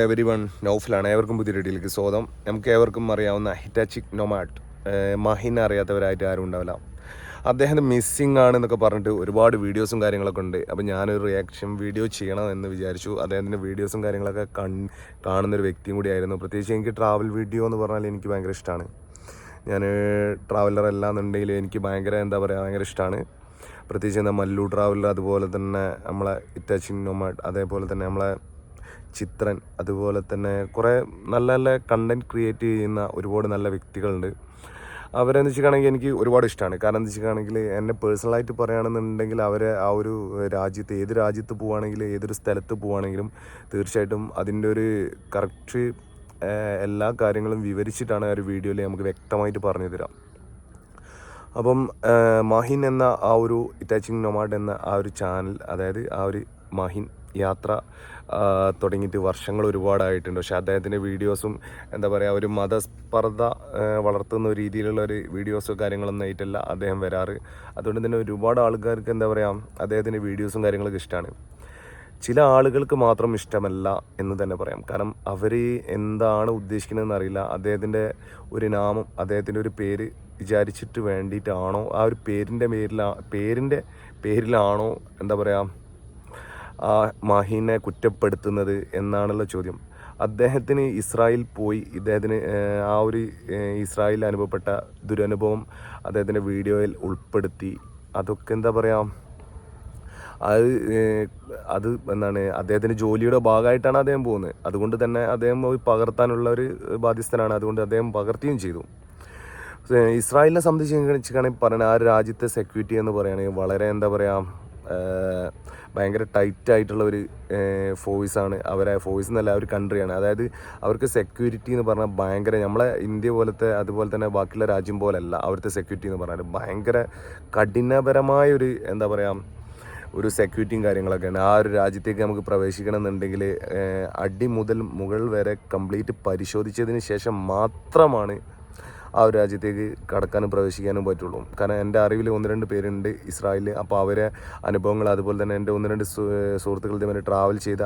Every one നൗഫലാണ്. ഏവർക്കും പുതിയ വീഡിയോയിലേക്ക് സ്വാഗതം. നമുക്ക് ഏവർക്കും അറിയാവുന്ന ഹിറ്റാച്ചി നൊമാഡ് മഹിനെ അറിയാത്തവരായിട്ട് ആരും ഉണ്ടാവില്ല. അദ്ദേഹം മിസ്സിങ് ആണെന്നൊക്കെ പറഞ്ഞിട്ട് ഒരുപാട് വീഡിയോസും കാര്യങ്ങളൊക്കെ ഉണ്ട്. അപ്പോൾ ഞാനൊരു റിയാക്ഷൻ വീഡിയോ ചെയ്യണം എന്ന് വിചാരിച്ചു. അദ്ദേഹത്തിൻ്റെ വീഡിയോസും കാര്യങ്ങളൊക്കെ കാണുന്നൊരു വ്യക്തിയും കൂടിയായിരുന്നു. പ്രത്യേകിച്ച് എനിക്ക് ട്രാവൽ വീഡിയോ എന്ന് പറഞ്ഞാൽ എനിക്ക് ഭയങ്കര ഇഷ്ടമാണ്. ഞാൻ ട്രാവലർ അല്ലാന്നുണ്ടെങ്കിൽ എനിക്ക് ഭയങ്കര ഇഷ്ടമാണ്. പ്രത്യേകിച്ച് മല്ലു ട്രാവലർ, അതുപോലെ തന്നെ നമ്മളെ ഹിറ്റാച്ചി നൊമാഡ്, അതേപോലെ തന്നെ നമ്മളെ ചിത്രൻ, അതുപോലെ തന്നെ കുറേ നല്ല നല്ല കണ്ടൻറ് ക്രിയേറ്റ് ചെയ്യുന്ന ഒരുപാട് നല്ല വ്യക്തികളുണ്ട്. അവരെന്ന് വെച്ചിട്ടാണെങ്കിൽ എനിക്ക് ഒരുപാട് ഇഷ്ടമാണ്. കാരണം എന്താ വെച്ചിട്ടാണെങ്കിൽ എന്നെ പേഴ്സണലായിട്ട് പറയുകയാണെന്നുണ്ടെങ്കിൽ അവരെ ആ ഒരു രാജ്യത്ത്, ഏത് രാജ്യത്ത് പോവുകയാണെങ്കിലും ഏതൊരു സ്ഥലത്ത് പോവുകയാണെങ്കിലും തീർച്ചയായിട്ടും അതിൻ്റെ ഒരു കറക്റ്റ് എല്ലാ കാര്യങ്ങളും വിവരിച്ചിട്ടാണ് ആ ഒരു വീഡിയോയിൽ നമുക്ക് വ്യക്തമായിട്ട് പറഞ്ഞു തരാം. അപ്പം മാഹിൻ എന്ന ആ ഒരു ഹിറ്റാച്ചി നൊമാഡ് എന്ന ആ ഒരു ചാനൽ, അതായത് ആ ഒരു മാഹിൻ യാത്ര തുടങ്ങിയിട്ട് വർഷങ്ങൾ ഒരുപാടായിട്ടുണ്ട്. പക്ഷേ അദ്ദേഹത്തിൻ്റെ വീഡിയോസും ഒരു മതസ്പർദ്ധ വളർത്തുന്ന രീതിയിലുള്ള ഒരു വീഡിയോസോ കാര്യങ്ങളൊന്നും ആയിട്ടല്ല അദ്ദേഹം വരാറ്. അതുകൊണ്ട് തന്നെ ഒരുപാട് ആൾക്കാർക്ക് അദ്ദേഹത്തിൻ്റെ വീഡിയോസും കാര്യങ്ങളൊക്കെ ഇഷ്ടമാണ്. ചില ആളുകൾക്ക് മാത്രം ഇഷ്ടമല്ല എന്ന് തന്നെ പറയാം. കാരണം അവർ എന്താണ് ഉദ്ദേശിക്കുന്നതെന്ന് അറിയില്ല. അദ്ദേഹത്തിൻ്റെ ഒരു നാമം, അദ്ദേഹത്തിൻ്റെ ഒരു പേര് വിചാരിച്ചിട്ട് വേണ്ടിയിട്ടാണോ, ആ ഒരു പേരിലാണോ ആ മാഹിനെ കുറ്റപ്പെടുത്തുന്നത് എന്നാണല്ലോ ചോദ്യം. അദ്ദേഹത്തിന് ഇസ്രായേൽ പോയി ഇദ്ദേഹത്തിന് ആ ഒരു ഇസ്രായേലിൽ അനുഭവപ്പെട്ട ദുരനുഭവം അദ്ദേഹത്തിൻ്റെ വീഡിയോയിൽ ഉൾപ്പെടുത്തി. അതൊക്കെ അത് അദ്ദേഹത്തിൻ്റെ ജോലിയുടെ ഭാഗമായിട്ടാണ് അദ്ദേഹം പോകുന്നത്. അതുകൊണ്ട് തന്നെ അദ്ദേഹം പോയി പകർത്താനുള്ള ഒരു ബാധ്യസ്ഥനാണ്. അതുകൊണ്ട് അദ്ദേഹം പകർത്തുകയും ചെയ്തു. ഇസ്രായേലിനെ സംബന്ധിച്ച് പറയുന്നത് ആ രാജ്യത്തെ സെക്യൂരിറ്റി എന്ന് പറയുകയാണെങ്കിൽ വളരെ ഭയങ്കര ടൈറ്റായിട്ടുള്ള ഒരു ഫോഴ്സാണ്. ഫോഴ്സ് എന്നല്ല, ഒരു കൺട്രിയാണ്. അതായത് അവർക്ക് സെക്യൂരിറ്റി എന്ന് പറഞ്ഞാൽ ഭയങ്കര, നമ്മളെ ഇന്ത്യ പോലത്തെ അതുപോലെ തന്നെ ബാക്കിയുള്ള രാജ്യം പോലല്ല അവിടുത്തെ സെക്യൂരിറ്റി എന്ന് പറഞ്ഞാൽ. ഭയങ്കര കഠിനപരമായ ഒരു സെക്യൂരിറ്റിയും കാര്യങ്ങളൊക്കെയാണ്. ആ ഒരു രാജ്യത്തേക്ക് നമുക്ക് പ്രവേശിക്കണം എന്നുണ്ടെങ്കിൽ അടി മുതൽ മുകൾ വരെ കംപ്ലീറ്റ് പരിശോധിച്ചതിന് ശേഷം മാത്രമാണ് ആ ഒരു രാജ്യത്തേക്ക് കടക്കാനും പ്രവേശിക്കാനും പറ്റുള്ളൂ. കാരണം എൻ്റെ അറിവിൽ 1-2 പേരുണ്ട് ഇസ്രായേലിൽ. അപ്പോൾ അവരെ അനുഭവങ്ങൾ, അതുപോലെ തന്നെ എൻ്റെ 1-2 സുഹൃത്തുക്കൾ ഇതേപോലെ ട്രാവൽ ചെയ്ത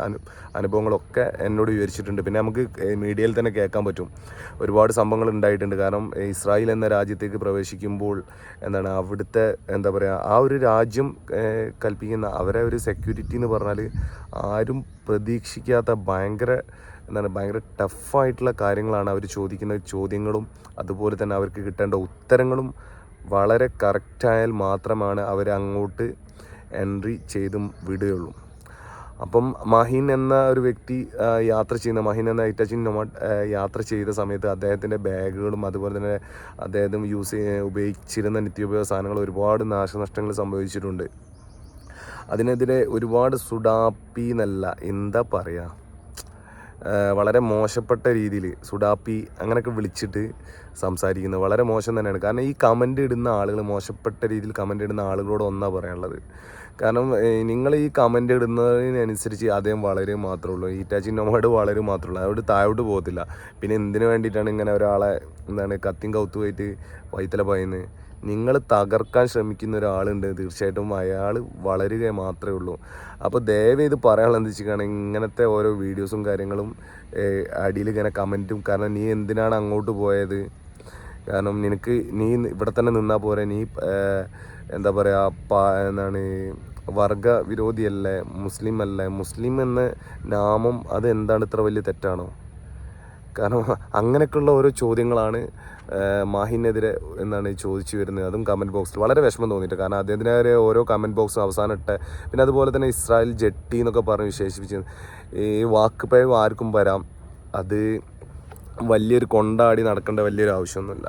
അനുഭവങ്ങളൊക്കെ എന്നോട് വിവരിച്ചിട്ടുണ്ട്. പിന്നെ നമുക്ക് മീഡിയയിൽ തന്നെ കേൾക്കാൻ പറ്റും ഒരുപാട് സംഭവങ്ങൾ ഉണ്ടായിട്ടുണ്ട്. കാരണം ഇസ്രായേൽ എന്ന രാജ്യത്തേക്ക് പ്രവേശിക്കുമ്പോൾ അവിടുത്തെ ആ ഒരു രാജ്യം കൽപ്പിക്കുന്ന അവരെ ഒരു സെക്യൂരിറ്റി എന്ന് പറഞ്ഞാൽ ആരും പ്രതീക്ഷിക്കാത്ത ഭയങ്കര ടഫായിട്ടുള്ള കാര്യങ്ങളാണ് അവർ ചോദിക്കുന്ന ചോദ്യങ്ങളും, അതുപോലെ തന്നെ അവർക്ക് കിട്ടേണ്ട ഉത്തരങ്ങളും വളരെ കറക്റ്റായാൽ മാത്രമാണ് അവർ അങ്ങോട്ട് എൻട്രി ചെയ്തും വിടുകയുള്ളൂ. അപ്പം മാഹിൻ എന്ന ഒരു വ്യക്തി മാഹിൻ എന്ന ഹിറ്റാച്ചി നൊമാഡ് യാത്ര ചെയ്ത സമയത്ത് അദ്ദേഹത്തിൻ്റെ ബാഗുകളും, അതുപോലെ തന്നെ അദ്ദേഹം ഉപയോഗിച്ചിരുന്ന നിത്യോപയോഗ സാധനങ്ങൾ ഒരുപാട് നാശനഷ്ടങ്ങൾ സംഭവിച്ചിട്ടുണ്ട്. അതിനെതിരെ ഒരുപാട് സുഡാപ്പി എന്നല്ല, വളരെ മോശപ്പെട്ട രീതിയിൽ സുഡാപ്പി അങ്ങനെയൊക്കെ വിളിച്ചിട്ട് സംസാരിക്കുന്നത് വളരെ മോശം തന്നെയാണ്. കാരണം ഈ കമൻ്റ് ഇടുന്ന ആളുകൾ, മോശപ്പെട്ട രീതിയിൽ കമൻ്റ് ഇടുന്ന ആളുകളോട് ഒന്നാ പറയാനുള്ളത്. കാരണം നിങ്ങൾ ഈ കമൻ്റ് ഇടുന്നതിനനുസരിച്ച് അദ്ദേഹം വളരും മാത്രമേ ഉള്ളൂ, ഹിറ്റാച്ചി നൊമാഡ് വളരും മാത്രമേ ഉള്ളൂ, അവിടെ താഴോട്ട് പോകത്തില്ല. പിന്നെ എന്തിനു വേണ്ടിയിട്ടാണ് ഇങ്ങനെ ഒരാളെ കത്തിയും കൗത്തുമായിട്ട് വൈത്തല പറയുന്നത്? നിങ്ങൾ തകർക്കാൻ ശ്രമിക്കുന്ന ഒരാളുണ്ട്, തീർച്ചയായിട്ടും അയാൾ വളരുക മാത്രമേ ഉള്ളൂ. അപ്പോൾ ദയവ് ഇത് പറയാനുള്ളത് എന്താ വെച്ചിട്ടാണെങ്കിൽ ഇങ്ങനത്തെ ഓരോ വീഡിയോസും കാര്യങ്ങളും അടിയിൽ ഇങ്ങനെ കമൻറ്റും, കാരണം നീ എന്തിനാണ് അങ്ങോട്ട് പോയത്? കാരണം നീ ഇവിടെ തന്നെ നിന്നാൽ പോരെ? നീ വർഗ വിരോധിയല്ലേ, മുസ്ലിം അല്ലേ? മുസ്ലിം എന്ന നാമം അത് ഇത്ര വലിയ തെറ്റാണോ? കാരണം അങ്ങനെയൊക്കെയുള്ള ഓരോ ചോദ്യങ്ങളാണ് മാഹിനെതിരെ ചോദിച്ചു വരുന്നത്. അതും കമൻറ്റ് ബോക്സിൽ വളരെ വിഷമം തോന്നിയിട്ട്. കാരണം അദ്ദേഹത്തിൻ്റെ ഓരോ കമൻറ്റ് ബോക്സും അവസാനം പിന്നെ അതുപോലെ തന്നെ ഇസ്രായേൽ ജെട്ടി എന്നൊക്കെ പറഞ്ഞ് വിശേഷിപ്പിച്ച് ഈ വാക്കുപിഴവ് ആർക്കും വരാം. അത് വലിയൊരു കൊണ്ടാടി നടക്കേണ്ട വലിയൊരു ആവശ്യമൊന്നുമില്ല.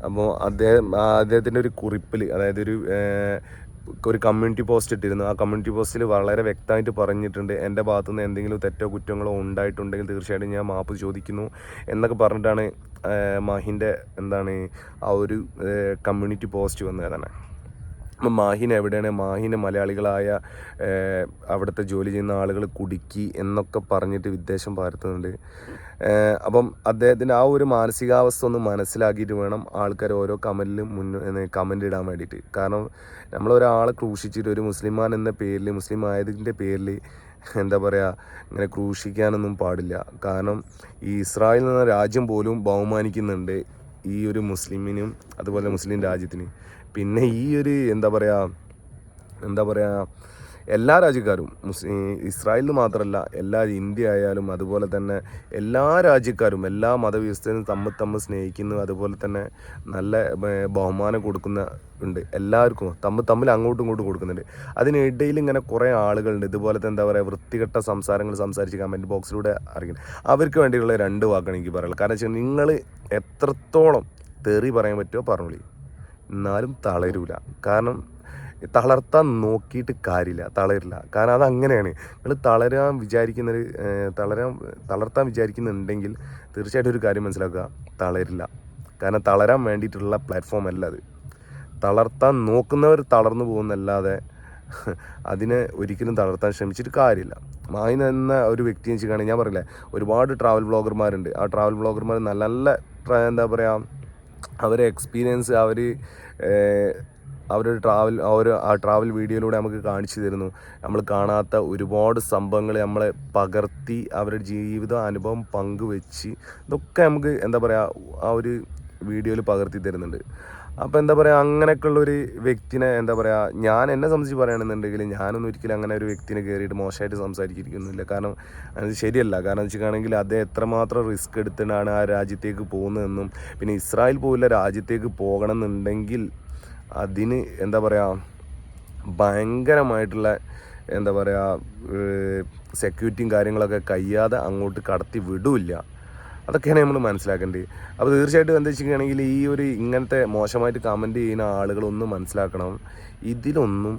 അപ്പോൾ അദ്ദേഹത്തിൻ്റെ ഒരു കുറിപ്പിൽ, അതായത് ഒരു കമ്മ്യൂണിറ്റി പോസ്റ്റ് ഇട്ടിരുന്നു. ആ കമ്മ്യൂണിറ്റി പോസ്റ്റിൽ വളരെ വ്യക്തമായിട്ട് പറഞ്ഞിട്ടുണ്ട്, എൻ്റെ ഭാഗത്തുനിന്ന് എന്തെങ്കിലും തെറ്റോ കുറ്റങ്ങളോ ഉണ്ടായിട്ടുണ്ടെങ്കിൽ തീർച്ചയായിട്ടും ഞാൻ മാപ്പ് ചോദിക്കുന്നു എന്നൊക്കെ പറഞ്ഞിട്ടാണ് മാഹിൻ്റെ ആ ഒരു കമ്മ്യൂണിറ്റി പോസ്റ്റ് വന്നത് തന്നെ. അപ്പം മാഹിൻ എവിടെയാണ്? മാഹിനെ മലയാളികളായ അവിടുത്തെ ജോലി ചെയ്യുന്ന ആളുകൾ കുടുക്കി എന്നൊക്കെ പറഞ്ഞിട്ട് വിദ്വേഷം പരത്തുന്നുണ്ട്. അപ്പം അദ്ദേഹത്തിൻ്റെ ആ ഒരു മാനസികാവസ്ഥ ഒന്ന് മനസ്സിലാക്കിയിട്ട് വേണം ആൾക്കാർ ഓരോ കമൻ്റ് ഇടാൻ വേണ്ടിയിട്ട്. കാരണം നമ്മളൊരാളെ ക്രൂശിച്ചിട്ട്, ഒരു മുസ്ലിമാൻ എന്ന പേരിൽ, മുസ്ലിം ആയതിൻ്റെ പേരിൽ എന്താ പറയുക ഇങ്ങനെ ക്രൂശിക്കാനൊന്നും പാടില്ല. കാരണം ഈ ഇസ്രായേൽ എന്ന രാജ്യം പോലും ബഹുമാനിക്കുന്നുണ്ട് ഈ ഒരു മുസ്ലിമിനും അതുപോലെ മുസ്ലിം രാജ്യത്തിന്. പിന്നെ ഈ ഒരു എന്താ പറയുക എല്ലാ രാജ്യക്കാരും ഇസ്രായേലിൽ മാത്രമല്ല എല്ലാ ഇന്ത്യ ആയാലും അതുപോലെ തന്നെ എല്ലാ രാജ്യക്കാരും എല്ലാ മതവിശ്വാസത്തിനും തമ്മിൽ സ്നേഹിക്കുന്നു. അതുപോലെ തന്നെ നല്ല ബഹുമാനം കൊടുക്കുന്ന ഉണ്ട്. എല്ലാവർക്കും തമ്മിൽ അങ്ങോട്ടും ഇങ്ങോട്ടും കൊടുക്കുന്നുണ്ട്. അതിനിടയിൽ ഇങ്ങനെ കുറേ ആളുകളുണ്ട് ഇതുപോലത്തെ എന്താ പറയുക വൃത്തികെട്ട സംസാരങ്ങൾ സംസാരിച്ച് കമൻറ്റ് ബോക്സിലൂടെ അറിയിക്കുന്നത്. അവർക്ക് വേണ്ടിയുള്ള 2 വാക്കാണ് എനിക്ക് പറയുള്ളത്. കാരണം വെച്ചാൽ നിങ്ങൾ എത്രത്തോളം തെറി പറയാൻ പറ്റുമോ പറഞ്ഞോളി, എന്നാലും തളരൂല. കാരണം തളർത്താൻ നോക്കിയിട്ട് കാര്യമില്ല, തളരില്ല. കാരണം അതങ്ങനെയാണ്. നിങ്ങൾ തളർത്താൻ വിചാരിക്കുന്നുണ്ടെങ്കിൽ തീർച്ചയായിട്ടും ഒരു കാര്യം മനസ്സിലാക്കുക, തളരില്ല. കാരണം തളരാൻ വേണ്ടിയിട്ടുള്ള പ്ലാറ്റ്ഫോം അല്ല അത്. തളർത്താൻ നോക്കുന്നവർ തളർന്നു പോകുന്നല്ലാതെ അതിനെ ഒരിക്കലും തളർത്താൻ ശ്രമിച്ചിട്ട് കാര്യമില്ല. മാഹിൻ എന്ന ഒരു വ്യക്തിയെ വെച്ചിട്ടാണെങ്കിൽ ഞാൻ പറയില്ലേ, ഒരുപാട് ട്രാവൽ വ്ളോഗർമാരുണ്ട്. ആ ട്രാവൽ വ്ളോഗർമാർ നല്ല എന്താ പറയുക അവരെ എക്സ്പീരിയൻസ് അവരുടെ ആ ട്രാവൽ വീഡിയോയിലൂടെ നമുക്ക് കാണിച്ചു തരുന്നു. നമ്മൾ കാണാത്ത ഒരുപാട് സംഭവങ്ങൾ നമ്മളെ പകർത്തി അവരുടെ ജീവിത അനുഭവം പങ്കുവെച്ച് ഇതൊക്കെ നമുക്ക് എന്താ പറയുക ആ ഒരു വീഡിയോയിൽ പകർത്തി തരുന്നുണ്ട്. അപ്പോൾ എന്താ പറയുക അങ്ങനെയൊക്കെയുള്ളൊരു വ്യക്തിനെ എന്താ പറയുക ഞാൻ എന്നെ സംബന്ധിച്ച് പറയുകയാണെന്നുണ്ടെങ്കിൽ ഞാനൊന്നും ഒരിക്കലും അങ്ങനെ ഒരു വ്യക്തിനെ കയറിയിട്ട് മോശമായിട്ട് സംസാരിക്കുന്നില്ല. കാരണം അത് ശരിയല്ല. കാരണം വെച്ചിട്ടാണെങ്കിൽ അദ്ദേഹം എത്രമാത്രം റിസ്ക് എടുത്തിട്ടാണ് ആ രാജ്യത്തേക്ക് പോകുന്നതെന്നും പിന്നെ ഇസ്രായേൽ പോലുള്ള രാജ്യത്തേക്ക് പോകണം എന്നുണ്ടെങ്കിൽ അതിന് എന്താ പറയുക ഭയങ്കരമായിട്ടുള്ള എന്താ പറയുക സെക്യൂരിറ്റിയും കാര്യങ്ങളൊക്കെ കഴിയാതെ അങ്ങോട്ട് കടത്തി വിടില്ല. അതൊക്കെയാണ് നമ്മൾ മനസ്സിലാക്കേണ്ടത്. അപ്പോൾ തീർച്ചയായിട്ടും എന്താ വെച്ചിട്ടുണ്ടെങ്കിൽ ഈ ഒരു ഇങ്ങനത്തെ മോശമായിട്ട് കമൻറ്റ് ചെയ്യുന്ന ആളുകളൊന്നും മനസ്സിലാക്കണം, ഇതിലൊന്നും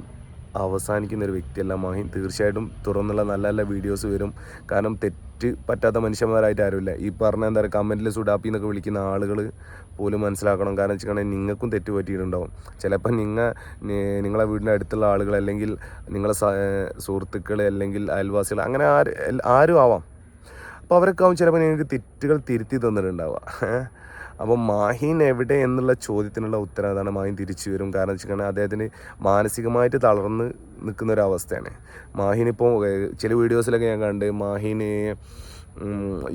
അവസാനിക്കുന്ന ഒരു വ്യക്തിയല്ല മാഹിൻ. തീർച്ചയായിട്ടും തുറന്നുള്ള നല്ല നല്ല വീഡിയോസ് വരും. കാരണം തെറ്റ് പറ്റാത്ത മനുഷ്യന്മാരായിട്ട് ആരുമില്ല. ഈ പറഞ്ഞ എന്താ പറയുക കമൻറ്റിൽ സുഡാപ്പി എന്നൊക്കെ വിളിക്കുന്ന ആളുകൾ പോലും മനസ്സിലാക്കണം. കാരണം വെച്ചിട്ടുണ്ടെങ്കിൽ നിങ്ങൾക്കും തെറ്റ് പറ്റിയിട്ടുണ്ടാവും. ചിലപ്പോൾ നിങ്ങളെ വീടിൻ്റെ അടുത്തുള്ള ആളുകൾ അല്ലെങ്കിൽ നിങ്ങളെ സുഹൃത്തുക്കൾ അല്ലെങ്കിൽ അയൽവാസികൾ അങ്ങനെ ആരും ആവാം. അപ്പോൾ അവരൊക്കെ ആവും ചിലപ്പോൾ നിങ്ങൾക്ക് തെറ്റുകൾ തിരുത്തി തന്നിട്ടുണ്ടാവുക. അപ്പോൾ മാഹിൻ എവിടെ എന്നുള്ള ചോദ്യത്തിനുള്ള ഉത്തരം അതാണ്. മാഹിൻ തിരിച്ചു വരും. കാരണം വെച്ചിട്ടുണ്ടെങ്കിൽ അദ്ദേഹത്തിന് മാനസികമായിട്ട് തളർന്ന് നിൽക്കുന്ന ഒരവസ്ഥയാണ്. മാഹിനിപ്പോൾ ചില വീഡിയോസിലൊക്കെ ഞാൻ കണ്ട് മാഹിന്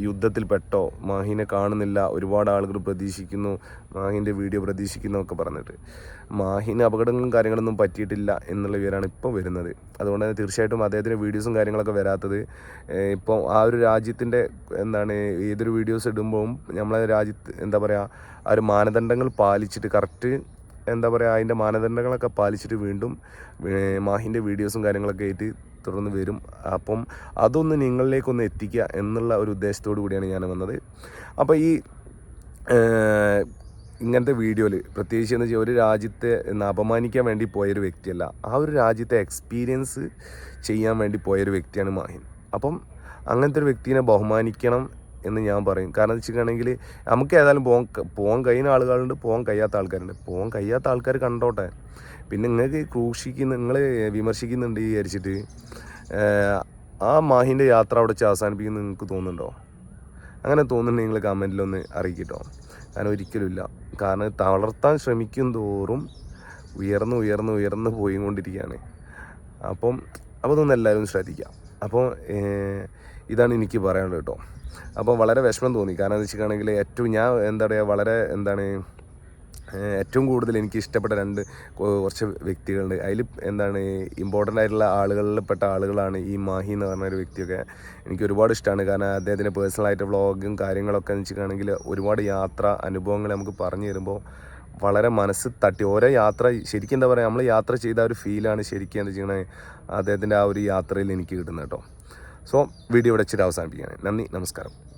യുദ്ധത്തിൽ പെട്ടോ, മാഹിനെ കാണുന്നില്ല, ഒരുപാട് ആളുകൾ പ്രതീക്ഷിക്കുന്നു, മാഹിൻ്റെ വീഡിയോ പ്രതീക്ഷിക്കുന്നു ഒക്കെ പറഞ്ഞിട്ട്. മാഹിന് അപകടങ്ങളും കാര്യങ്ങളൊന്നും പറ്റിയിട്ടില്ല എന്നുള്ള വിവരമാണ് ഇപ്പോൾ വരുന്നത്. അതുകൊണ്ട് തന്നെ തീർച്ചയായിട്ടും അദ്ദേഹത്തിൻ്റെ വീഡിയോസും കാര്യങ്ങളൊക്കെ വരാത്തത് ഇപ്പോൾ ആ ഒരു രാജ്യത്തിൻ്റെ ഏതൊരു വീഡിയോസ് ഇടുമ്പോഴും നമ്മളെ രാജ്യത്ത് എന്താ പറയുക ആ ഒരു മാനദണ്ഡങ്ങൾ പാലിച്ചിട്ട് കറക്റ്റ് എന്താ പറയുക അതിൻ്റെ മാനദണ്ഡങ്ങളൊക്കെ പാലിച്ചിട്ട് വീണ്ടും മാഹിൻ്റെ വീഡിയോസും കാര്യങ്ങളൊക്കെ ആയിട്ട് തുടർന്ന് വരും. അപ്പം അതൊന്ന് നിങ്ങളിലേക്കൊന്ന് എത്തിക്കുക എന്നുള്ള ഒരു ഉദ്ദേശത്തോടു കൂടിയാണ് ഞാൻ വന്നത്. അപ്പോൾ ഈ ഇങ്ങനത്തെ വീഡിയോയിൽ പ്രത്യേകിച്ച് എന്ന് വെച്ചാൽ ഒരു രാജ്യത്തെ അപമാനിക്കാൻ വേണ്ടി പോയൊരു വ്യക്തിയല്ല, ആ ഒരു രാജ്യത്തെ എക്സ്പീരിയൻസ് ചെയ്യാൻ വേണ്ടി പോയൊരു വ്യക്തിയാണ് മാഹിൻ. അപ്പം അങ്ങനത്തെ ഒരു വ്യക്തിനെ ബഹുമാനിക്കണം എന്ന് ഞാൻ പറയും. കാരണം എന്ന് വെച്ചിട്ടുണ്ടെങ്കിൽ നമുക്ക് ഏതായാലും പോകാൻ കഴിയുന്ന ആളുകളുണ്ട്, പോകാൻ കഴിയാത്ത ആൾക്കാരുണ്ട്. പോകാൻ കഴിയാത്ത ആൾക്കാർ കണ്ടോട്ടെ. പിന്നെ നിങ്ങൾക്ക് നിങ്ങൾ വിമർശിക്കുന്നുണ്ട് വിചാരിച്ചിട്ട് ആ മാഹിൻ്റെ യാത്ര അവിടെ വെച്ച് അവസാനിപ്പിക്കുന്നത് നിങ്ങൾക്ക് തോന്നുന്നുണ്ടോ? അങ്ങനെ തോന്നുന്നുണ്ടെങ്കിൽ നിങ്ങൾ കമൻറ്റിലൊന്ന് അറിയിക്കട്ടോ. കാരണം ഒരിക്കലുമില്ല. കാരണം തളർത്താൻ ശ്രമിക്കും തോറും ഉയർന്ന് പോയിക്കൊണ്ടിരിക്കുകയാണ്. അപ്പോൾ അതൊന്നും എല്ലാവരും ശ്രദ്ധിക്കാം. അപ്പോൾ ഇതാണ് എനിക്ക് പറയാനുള്ളത് കേട്ടോ. അപ്പോൾ വളരെ വിഷമം തോന്നി. കാരണം എന്ന് വെച്ചിട്ടുണ്ടെങ്കിൽ ഏറ്റവും കൂടുതൽ എനിക്ക് ഇഷ്ടപ്പെട്ട കുറച്ച് വ്യക്തികളുണ്ട്. അതിൽ ഇമ്പോർട്ടൻ്റ് ആയിട്ടുള്ള ആളുകളിൽപ്പെട്ട ആളുകളാണ് ഈ മാഹി എന്ന് പറഞ്ഞൊരു വ്യക്തിയൊക്കെ. എനിക്ക് ഒരുപാട് ഇഷ്ടമാണ്. കാരണം അദ്ദേഹത്തിൻ്റെ പേഴ്സണലായിട്ട് വ്ളോഗും കാര്യങ്ങളൊക്കെ എന്ന് വെച്ചിട്ടുണ്ടെങ്കിൽ ഒരുപാട് യാത്ര അനുഭവങ്ങൾ നമുക്ക് പറഞ്ഞു തരുമ്പോൾ വളരെ മനസ്സ് തട്ടി. ഓരോ യാത്ര ശരിക്കും എന്താ പറയുക നമ്മൾ യാത്ര ചെയ്ത ഒരു ഫീലാണ് ശരിക്കും എന്താ ചെയ്യണേ അദ്ദേഹത്തിൻ്റെ ആ ഒരു യാത്രയിൽ എനിക്ക് കിട്ടുന്നത് കേട്ടോ. സോ വീഡിയോ ഇവിടെ വെച്ചിട്ട് അവസാനിപ്പിക്കുകയാണ്. നന്ദി, നമസ്കാരം.